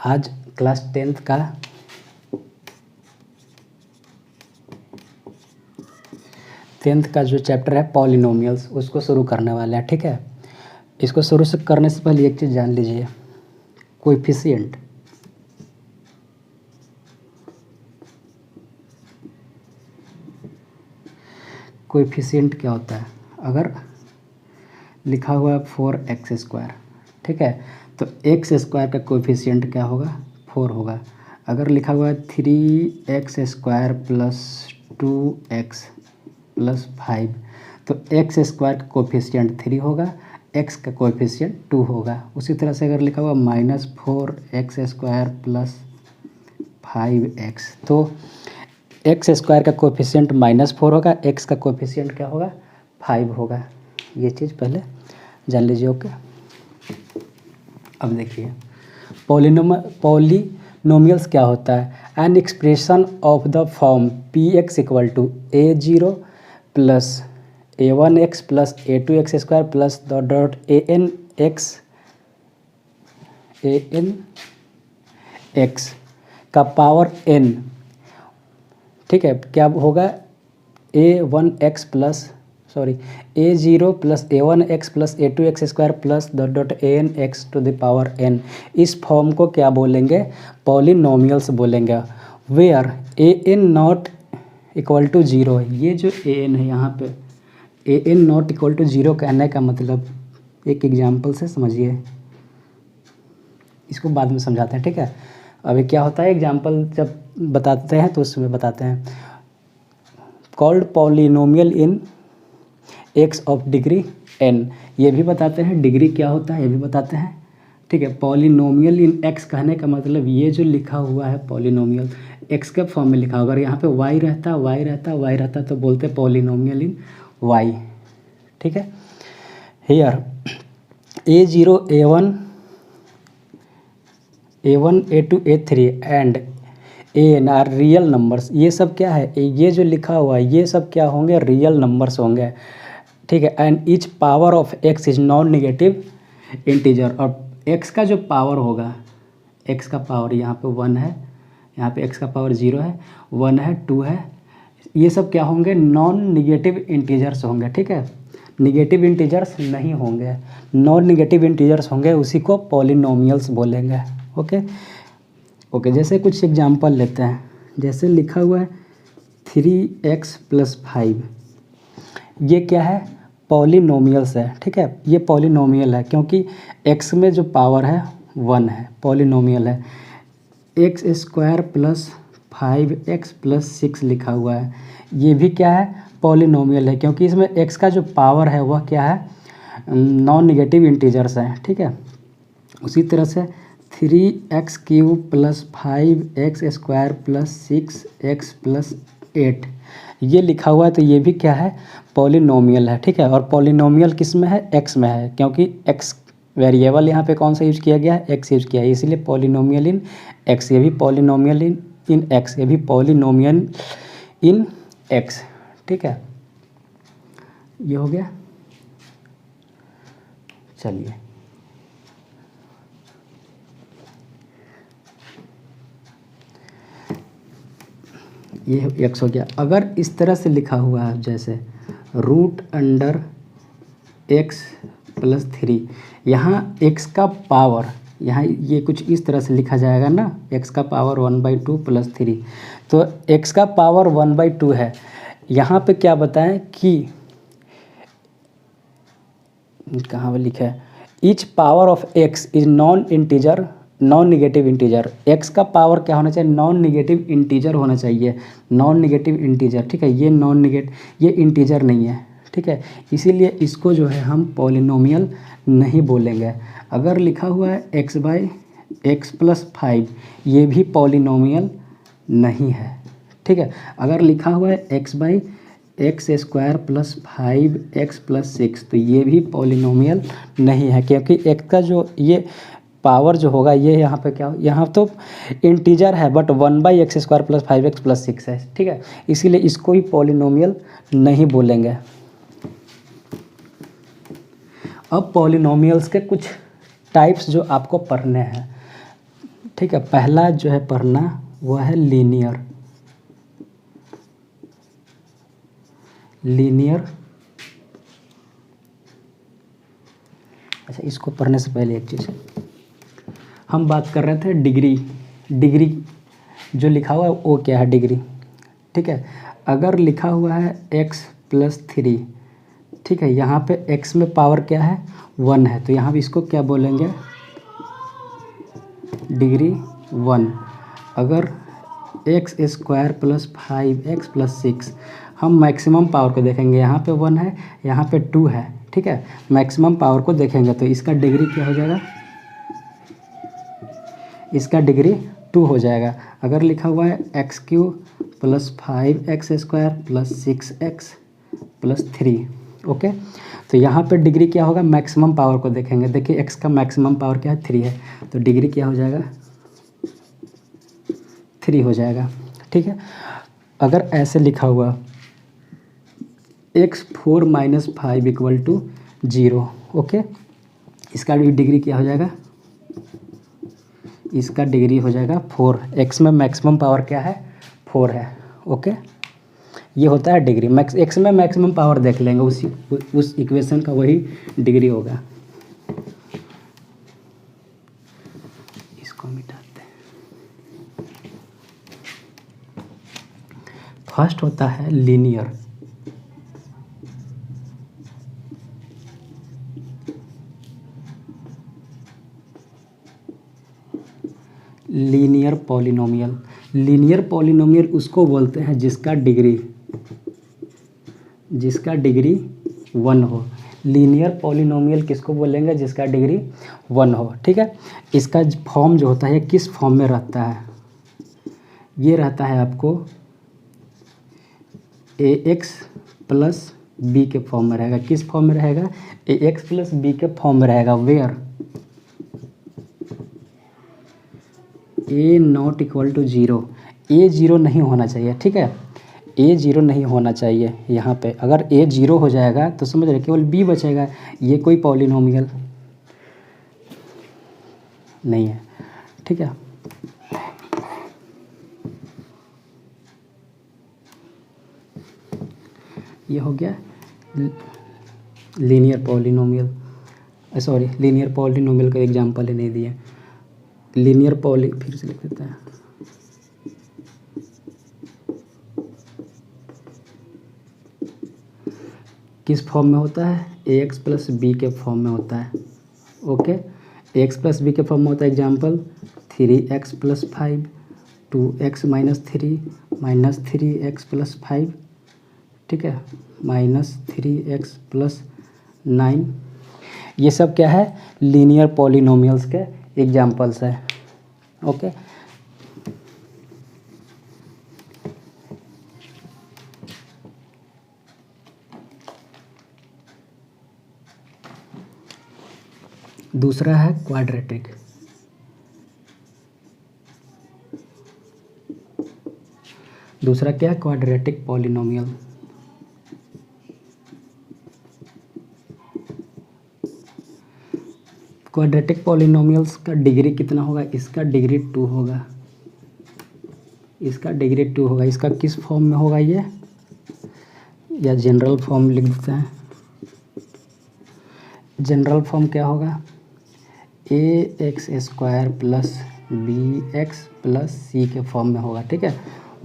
आज class 10th का जो चैप्टर है पॉलिनोमियल्स उसको शुरू करने वाले हैं। ठीक है, इसको शुरू से करने से पहले एक चीज़ जान लीजिए, कोएफिशिएंट क्या होता है। अगर लिखा हुआ है 4x², ठीक है, तो x² का कोएफिशिएंट क्या होगा, 4 होगा। अगर लिखा हुआ है 3x² प्लस 2x प्लस 5, तो x² का कोएफिशिएंट 3 होगा, x का कोएफिशिएंट 2 होगा। उसी तरह से अगर लिखा हुआ -4x² प्लस 5x, तो x² का कोएफिशिएंट -4 होगा, x का कोएफिशिएंट क्या होगा, 5 होगा। ये चीज़ पहले जान लीजिए। ओके, अब देखिए पॉलिनोमियल्स क्या होता है। An expression of the form px = a0 plus a1x plus a2x² plus anx का पावर n, ठीक है, क्या होगा, a0 plus a1x plus a2x² plus anx to the power n। इस फॉर्म को क्या बोलेंगे, पॉलिनोमियल्स बोलेंगे। Where an not equal to 0, ये जो an है यहाँ पे, an नॉट इक्वल टू 0 कहने का मतलब, एक एग्जाम्पल से समझिए, इसको बाद में समझाते हैं। ठीक है, अभी क्या होता है, एग्जाम्पल जब बताते हैं तो उसमें बताते हैं। Called polynomial in x of degree n, ये भी बताते हैं। डिग्री क्या होता है ये भी बताते हैं। ठीक है, पॉलिनोमियल इन x कहने का मतलब, ये जो लिखा हुआ है पॉलिनोमियल x के फॉर्म में लिखा होगा। अगर यहाँ पे y रहता तो बोलते पॉलिनोमियल इन y। ठीक है, here a0 a1 a2 a3 and an are real numbers. ये सब क्या है, ये जो लिखा हुआ है ये सब क्या होंगे, रियल नंबर्स होंगे। ठीक है, and each power of x is non negative integer. और x का जो पावर होगा, x का पावर यहाँ पे 1 है, यहाँ पे x का पावर 0 है, 1 है, 2 है, ये सब क्या होंगे, नॉन नेगेटिव इंटीजर्स होंगे। ठीक है, नेगेटिव इंटीजर्स नहीं होंगे, नॉन नेगेटिव इंटीजर्स होंगे, उसी को पॉलिनोमियल्स बोलेंगे। ओके, जैसे कुछ एग्जांपल लेते हैं। जैसे लिखा हुआ है 3x प्लस 5, ये क्या है, पॉलिनोमियल्स है। ठीक है, ये पॉलिनोमियल है क्योंकि x में जो पावर है 1 है, पॉलिनोमियल है। x² प्लस 5x प्लस 6 लिखा हुआ है, ये भी क्या है, पॉलिनोमियल है क्योंकि इसमें x का जो पावर है वह क्या है, नॉन नेगेटिव इंटीजर्स है। ठीक है, उसी तरह से 3x³ plus 5x² plus 6x plus 8, ये लिखा हुआ है, तो ये भी क्या है, पॉलिनोमियल है। ठीक है, और पॉलिनोमियल किस में है, x में है, क्योंकि x वेरिएबल यहाँ पे कौन सा यूज किया गया है, x यूज किया है, इसलिए पॉलिनोमियल इन x। ये भी पॉलिनोमियल इन x, ये भी पॉलिनोमियल इन x। ठीक है, ये हो गया। चलिए, ये x हो गया। अगर इस तरह से लिखा हुआ है जैसे √x प्लस 3, यहाँ x का पावर, यहाँ ये कुछ इस तरह से लिखा जाएगा ना, x का पावर 1/2 प्लस 3, तो x का पावर 1/2 है। यहाँ पे क्या बताएं कि कहाँ पे लिखा है, each power of x is non negative integer. x का पावर क्या होना चाहिए, नॉन नेगेटिव इंटीजर होना चाहिए, नॉन नेगेटिव इंटीजर। ठीक है, ये ये इंटीजर नहीं है। ठीक है, इसीलिए इसको जो है हम पॉलिनोमियल नहीं बोलेंगे। अगर लिखा हुआ है x/x प्लस 5, ये भी पॉलिनोमियल नहीं है। ठीक है, अगर लिखा हुआ है x/x² प्लस 5x प्लस 6, तो ये भी पॉलिनोमियल नहीं है क्योंकि x का जो ये पावर जो होगा, ये यहाँ पे क्या, यहाँ तो इंटीजर है but 1/x² plus 5x plus 6 है। ठीक है, इसीलिए इसको भी पॉलिनोमियल नहीं बोलेंगे। अब पॉलिनोमियल्स के कुछ टाइप्स जो आपको पढ़ने हैं, ठीक है, पहला जो है पढ़ना वो है लीनियर। अच्छा, इसको पढ़ने से पहले एक चीज़, हम बात कर रहे थे डिग्री जो लिखा हुआ है वो क्या है, डिग्री। ठीक है, अगर लिखा हुआ है x+3, ठीक है, यहाँ पे x में पावर क्या है 1 है, तो यहाँ भी इसको क्या बोलेंगे, डिग्री 1। अगर x² + 5x + 6, हम मैक्सिमम पावर को देखेंगे, यहाँ पे 1 है, यहाँ पे 2 है, ठीक है, मैक्सिमम पावर को देखेंगे तो इसका डिग्री क्या हो जाएगा, इसका डिग्री 2 हो जाएगा। अगर लिखा हुआ है x³ + 5x² + 6x + 3, ओके, तो यहाँ पे डिग्री क्या होगा, मैक्सिमम पावर को देखेंगे। देखिए x का मैक्सिमम पावर क्या है 3 है, तो डिग्री क्या हो जाएगा 3 हो जाएगा। ठीक है, अगर ऐसे लिखा हुआ x4 - 5 = 0, ओके, इसका भी डिग्री क्या हो जाएगा, इसका डिग्री हो जाएगा 4। x में मैक्सिमम पावर क्या है 4 है, ओके, ये होता है डिग्री। x में मैक्सिमम पावर देख लेंगे, उस इक्वेशन का वही डिग्री होगा। इसको मिटाते हैं। फर्स्ट होता है लीनियर। लीनियर पॉलिनोमियल उसको बोलते हैं जिसका डिग्री 1 हो। लीनियर पॉलिनोमियल किसको बोलेंगे, जिसका डिग्री 1 हो। ठीक है, इसका फॉर्म जो होता है किस फॉर्म में रहता है, ये रहता है आपको ax + b के फॉर्म में रहेगा। किस फॉर्म में रहेगा, ax + b के फॉर्म में रहेगा। वेयर a ≠ 0, a 0 नहीं होना चाहिए। ठीक है, a 0 नहीं होना चाहिए। यहाँ पे अगर a 0 हो जाएगा तो समझ रहे केवल b बचेगा, ये कोई पॉलिनोमियल नहीं है। ठीक है, ये हो गया लीनियर पॉलिनोमियल। लीनियर पॉलिनोमियल का एग्जांपल ही नहीं दिया। फिर से लिख देते हैं। किस फॉर्म में होता है, ax + b के फॉर्म में होता है। ओके, ax + b के फॉर्म में होता है। एग्जांपल 3x + 5, 2x - 3 -3x + 5, ठीक है, -3x + 9। ये सब क्या है, लीनियर पॉलिनोमियल्स के एग्जांपल्स है। ओके, दूसरा है क्वाड्रेटिक। दूसरा क्या है, क्वाड्रेटिक पॉलिनोमियल। क्वाड्रेटिक पॉलिनोमियल्स का डिग्री कितना होगा, इसका डिग्री 2 होगा। इसका डिग्री 2 होगा। इसका किस फॉर्म में होगा ये, या जनरल फॉर्म लिख देते हैं। जनरल फॉर्म क्या होगा, ax² + bx + c के फॉर्म में होगा। ठीक है,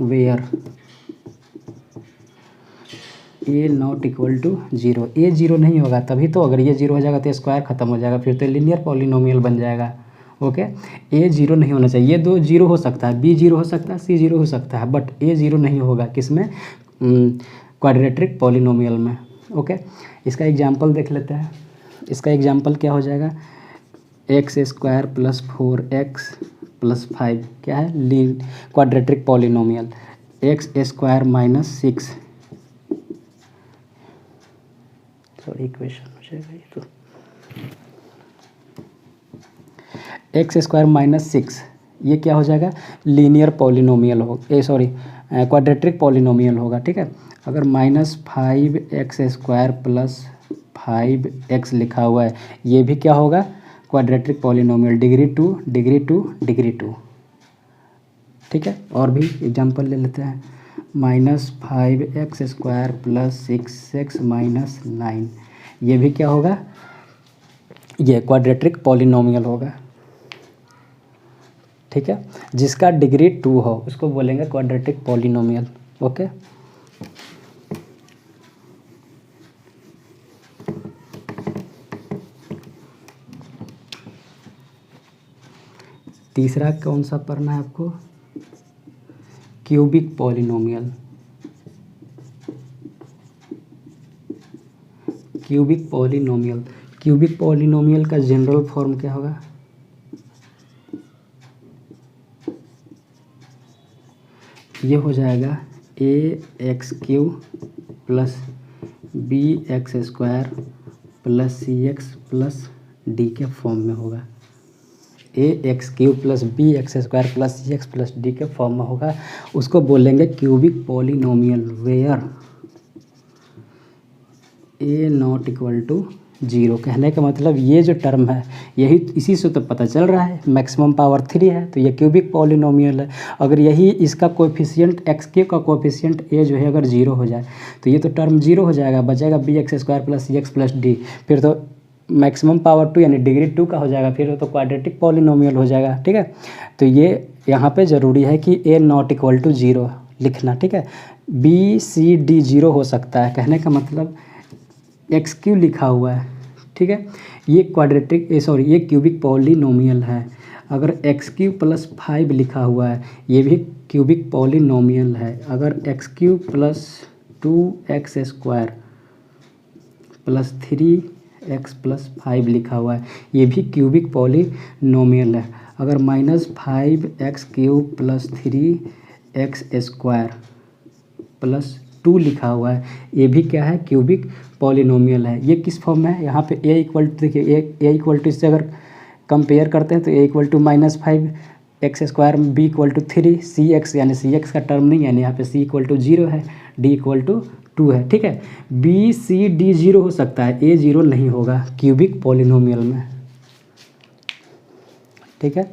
वेयर a ≠ 0, a 0 नहीं होगा तभी तो, अगर ये 0 हो जाएगा तो स्क्वायर खत्म हो जाएगा, फिर तो लीनियर पॉलिनोमियल बन जाएगा। ओके, a 0 नहीं होना चाहिए। ये दो 0 हो सकता है, b 0 हो सकता है, c 0 हो सकता है, बट a 0 नहीं होगा। किसमें, क्वाड्रेटिक पॉलिनोमियल में। ओके, इसका एग्जांपल देख लेते हैं। इसका एग्जांपल क्या हो जाएगा, x² + 4x + 5 क्या है, quadratic polynomial. x² - 6, sorry equation हो जाएगा ये तो, x² - 6 ये क्या हो जाएगा, लीनियर पॉलिनोमियल हो, क्वाड्रेटिक पॉलिनोमियल होगा। ठीक है, अगर -5x² + 5x लिखा हुआ है, ये भी क्या होगा, quadratic polynomial. Degree 2, degree 2, degree 2। ठीक है। और भी एग्जांपल ले लेते हैं। -5x² + 6x - 9, ये भी क्या होगा, ये क्वाड्रेटिक पॉलिनोमियल होगा। ठीक है, जिसका डिग्री 2 हो उसको बोलेंगे क्वाड्रेटिक पॉलिनोमियल। ओके, तीसरा कौन सा पढ़ना है आपको, cubic polynomial. Cubic polynomial, cubic polynomial का जनरल फॉर्म क्या होगा, ये हो जाएगा ax³ + bx² + cx + d के फॉर्म में होगा। ax³ + bx² + cx + d के फॉर्म में होगा, उसको बोलेंगे क्यूबिक पॉलिनोमियल वेयर a ≠ 0। कहने का मतलब ये जो टर्म है, यही इसी से तो पता चल रहा है मैक्सिमम पावर 3 है, तो ये क्यूबिक पॉलिनोमियल है। अगर यही इसका कोएफिशिएंट x³ का कोएफिशिएंट a जो है अगर 0 हो जाए तो ये तो टर्म 0 हो जाएगा, बचेगा bx² + cx + d, फिर तो मैक्सिमम पावर 2 यानी डिग्री 2 का हो जाएगा, फिर तो क्वाड्रेटिक पॉलिनोमियल हो जाएगा। ठीक है, तो ये यहाँ पे ज़रूरी है कि a ≠ 0 लिखना। ठीक है, b c d 0 हो सकता है, कहने का मतलब x³ लिखा हुआ है। ठीक है, ये क्वाड्रेटिक सॉरी ये क्यूबिक पॉलिनोमियल है। अगर x³ + 5 लिखा हुआ है, ये भी क्यूबिक पॉलिनोमियल है। अगर x³ + 2x² + 3x + 5 लिखा हुआ है, ये भी क्यूबिक पॉलिनोमियल है। अगर -5x³ + 3x² + 2 लिखा हुआ है, ये भी क्या है, क्यूबिक पॉलिनोमियल है। ये किस फॉर्म में है, यहाँ पे देखिए a इससे अगर कंपेयर करते हैं तो a -5x², b 3, cx यानी cx का टर्म नहीं है, यानी यहाँ पे c 0 है, d 2 है। ठीक है, b c d 0 हो सकता है, a 0 नहीं होगा क्यूबिक पॉलिनोमियल में। ठीक है,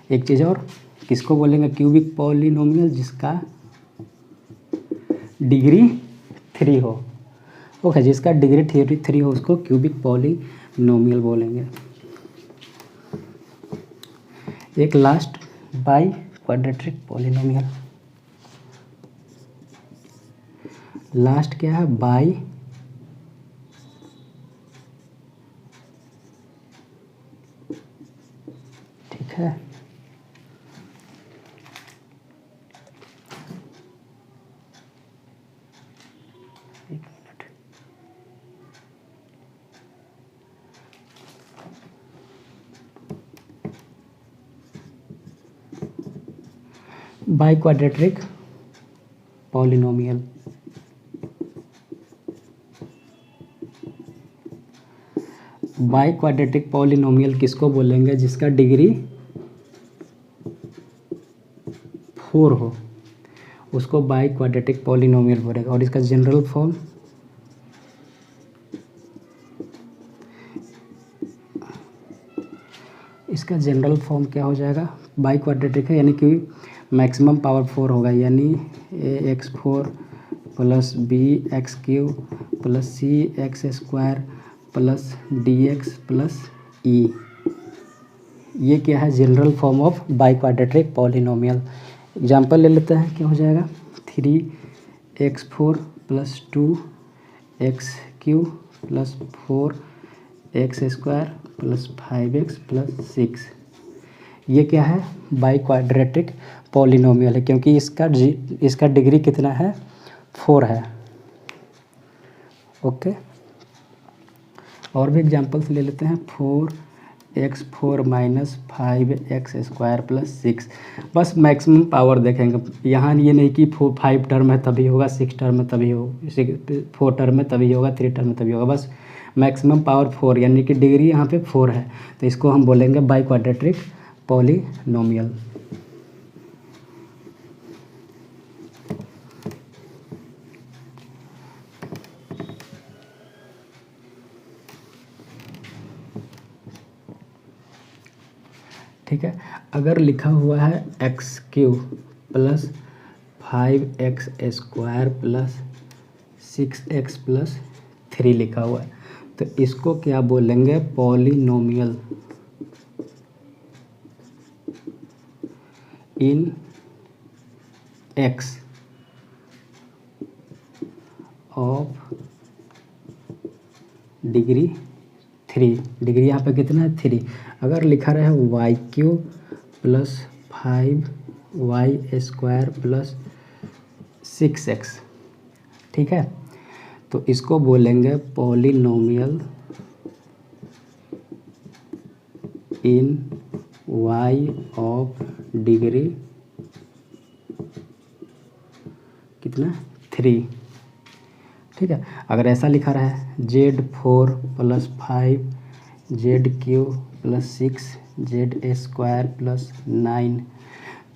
एक चीज़ और, किसको बोलेंगे क्यूबिक पॉलिनोमियल, जिसका डिग्री 3 हो। ओके, जिसका डिग्री 3 हो उसको क्यूबिक पॉलिनोमियल बोलेंगे। एक last by quadratic polynomial, last क्या है, बाई ठीक है, by quadratic polynomial. By quadratic polynomial किसको बोलेंगे, जिसका डिग्री 4 हो उसको बाई क्वाड्रेटिक पॉलिनोमियल बोलेगा। और इसका जनरल फॉर्म, इसका जनरल फॉर्म क्या हो जाएगा, बाई क्वाड्रेटिक है यानी कि मैक्सिमम पावर 4 होगा, यानी ax4 + bx³ + cx² + dx + e। ये क्या है, general form of by quadratic polynomial. Example ले लेते हैं, क्या हो जाएगा, 3x4 + 2x³ + 4x² + 5x + 6। ये क्या है, बाई क्वाड्रेटिक पॉलिनोमियल है, क्योंकि इसका डिग्री कितना है, 4 है। ओके, और भी एग्जांपल्स ले लेते हैं। 4x4 - 5x² + 6। बस मैक्सिमम पावर देखेंगे, यहाँ ये नहीं कि 5 टर्म है तभी होगा, 6 टर्म है तभी हो, 4 टर्म है तभी होगा, 3 टर्म है तभी होगा, बस मैक्सिमम पावर 4 यानी कि डिग्री यहाँ पे 4 है, तो इसको हम बोलेंगे बाई क्वाड्रेटिक पॉलिनोमियल। ठीक है। अगर लिखा हुआ है x cube plus 5x square plus 6x plus 3 लिखा हुआ है, तो इसको क्या बोलेंगे? Polynomial in x of degree 3। Degree यहाँ पे कितना है? 3। अगर लिखा रहे y cube plus 5y square plus 6x, ठीक है, तो इसको बोलेंगे polynomial in y of degree कितना? 3, ठीक है। अगर ऐसा लिखा रहा है Z4 plus 5 Z cube plus 6 Z square plus 9,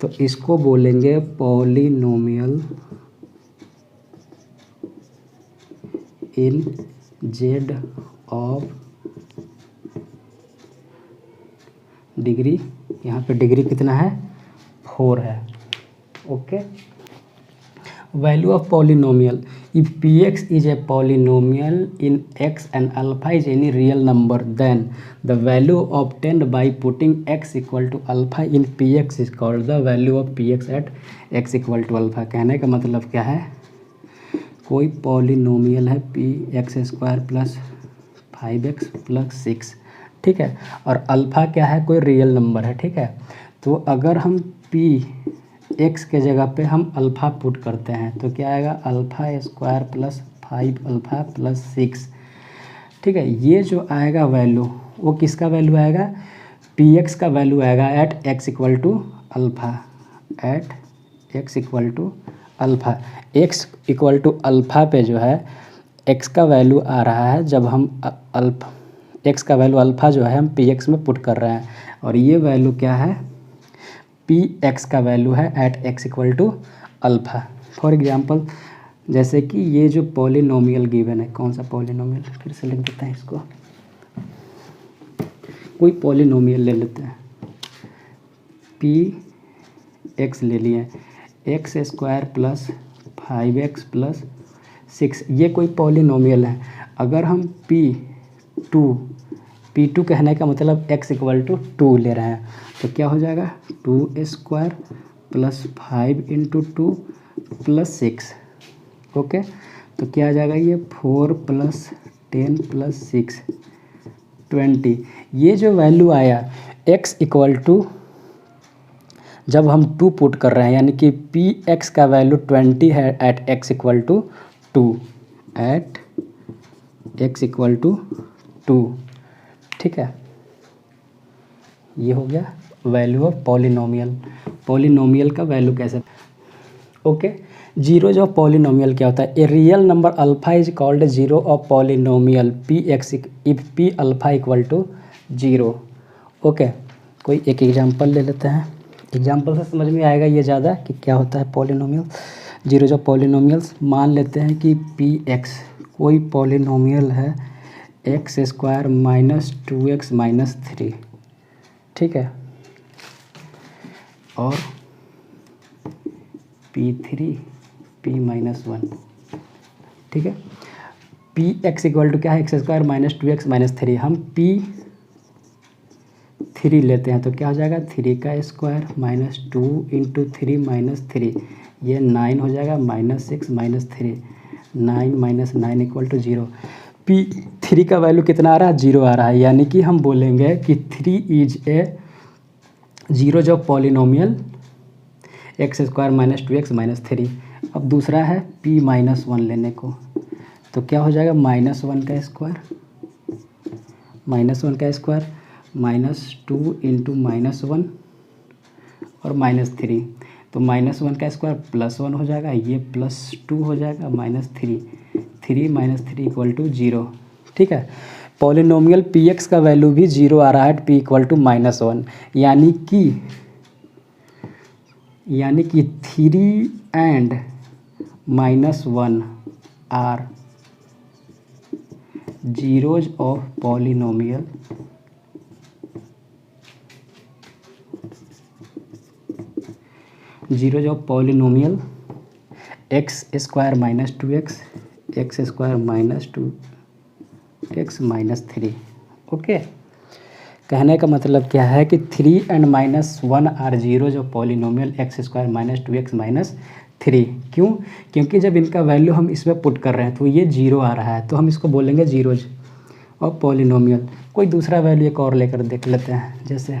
तो इसको बोलेंगे polynomial in Z of degree, यहाँ पे डिग्री कितना है? 4 है। Okay. Value of polynomial if px is a polynomial in x and alpha is any real number, then the value obtained by putting x equal to alpha in px is called the value of px at x equal to alpha। कहने का मतलब क्या है? कोई polynomial है p x square plus 5x plus 6, ठीक है, और अल्फ़ा क्या है? कोई रियल नंबर है, ठीक है। तो अगर हम पी एक्स के जगह पे हम अल्फ़ा पुट करते हैं तो क्या आएगा? Alpha square plus 5 alpha plus 6, ठीक है। ये जो आएगा वैल्यू, वो किसका वैल्यू आएगा? पी एक्स का वैल्यू आएगा at x equal to alpha, at x equal to alpha. X equal to alpha पे जो है एक्स का वैल्यू आ रहा है, जब हम अल्फ़ा एक्स का वैल्यू अल्फ़ा जो है हम पी एक्स में पुट कर रहे हैं, और ये वैल्यू क्या है? पी एक्स का वैल्यू है at x equal to alpha. For example जैसे कि ये जो पॉलिनोमियल गिवन है, कौन सा पॉलिनोमियल, फिर से लिख देते हैं इसको, कोई पॉलिनोमियल ले लेते हैं, पी एक्स ले लिए, x square plus 5x plus 6, ये कोई पॉलिनोमियल है। अगर हम P2 कहने का मतलब x इक्वल टू 2 ले रहे हैं, तो क्या हो जाएगा? 2 square plus 5 into 2 plus 6, okay. तो क्या आ जाएगा? ये 4 प्लस 10 प्लस 6 20। ये जो वैल्यू आया x इक्वल टू, जब हम 2 पुट कर रहे हैं, यानी कि पी एक्स का वैल्यू 20 है at x equal to 2, at x equal to 2, ठीक है। ये हो गया वैल्यू ऑफ पॉलिनोमियल। पॉलिनोमियल का वैल्यू कैसे? ओके। जीरो जो पॉलिनोमियल क्या होता है? A real number alpha is called zero of polynomial p x if p alpha equal to 0। Okay, कोई एक एग्जांपल ले लेते हैं, एग्जांपल से समझ में आएगा ये ज़्यादा कि क्या होता है पॉलिनोमियल। जीरो जो पॉलिनोमियल्स, मान लेते हैं कि पी एक्स कोई पॉलिनोमियल है x square minus 2x minus 3, ठीक है, और P3 P माइनस 1, ठीक है। पी एक्स इक्वल टू क्या है? X square minus 2x minus 3। हम P3 लेते हैं तो क्या हो जाएगा? 3 का स्क्वायर माइनस 2 इंटू 3 माइनस 3, ये 9 हो जाएगा, minus 6 minus 3, 9 minus 9 equal to 0। P3 का वैल्यू कितना आ रहा है? 0 आ रहा है, यानी कि हम बोलेंगे कि 3 इज ए जीरो जो polynomial x square minus 2x minus 3। अब दूसरा है P माइनस 1 लेने को, तो क्या हो जाएगा? माइनस 1 का स्क्वायर माइनस 1 का स्क्वायर माइनस 2 इंटू माइनस 1 और माइनस 3, तो माइनस 1 का स्क्वायर प्लस 1 हो जाएगा, ये प्लस 2 हो जाएगा, माइनस 3 माइनस 3 इक्वल टू 0, ठीक है। पॉलिनोमियल पी एक्स का वैल्यू भी 0 आ रहा है p इक्वल टू माइनस 1, यानी कि 3 and minus 1 are zeros of polynomial zero जो polynomial x square minus 2x x square minus 2x minus 3। Okay, कहने का मतलब क्या है कि 3 and -1 आर जीरो जो polynomial x square minus 2x minus 3। क्यों? क्योंकि जब इनका वैल्यू हम इसमें पुट कर रहे हैं तो ये जीरो आ रहा है, तो हम इसको बोलेंगे जीरोज और पॉलिनोमियल। कोई दूसरा वैल्यू एक और लेकर देख लेते हैं, जैसे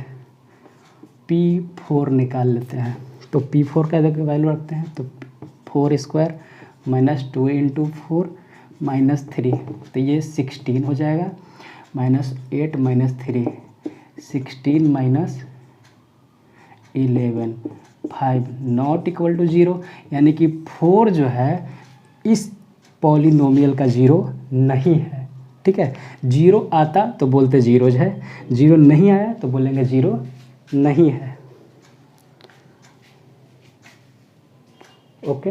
P4 निकाल लेते हैं। तो P4 का वैल्यू रखते हैं, तो 4 स्क्वायर माइनस 2 इंटू 4 माइनस 3, तो ये 16 हो जाएगा। Minus 8 minus 3 16 minus 11 5 not equal to 0, यानी कि 4 जो है इस पॉलिनोमियल का 0 नहीं है। ठीक है, 0 आता तो बोलते जीरोज है, 0 नहीं आया तो बोलेंगे 0 नहीं है। ओके।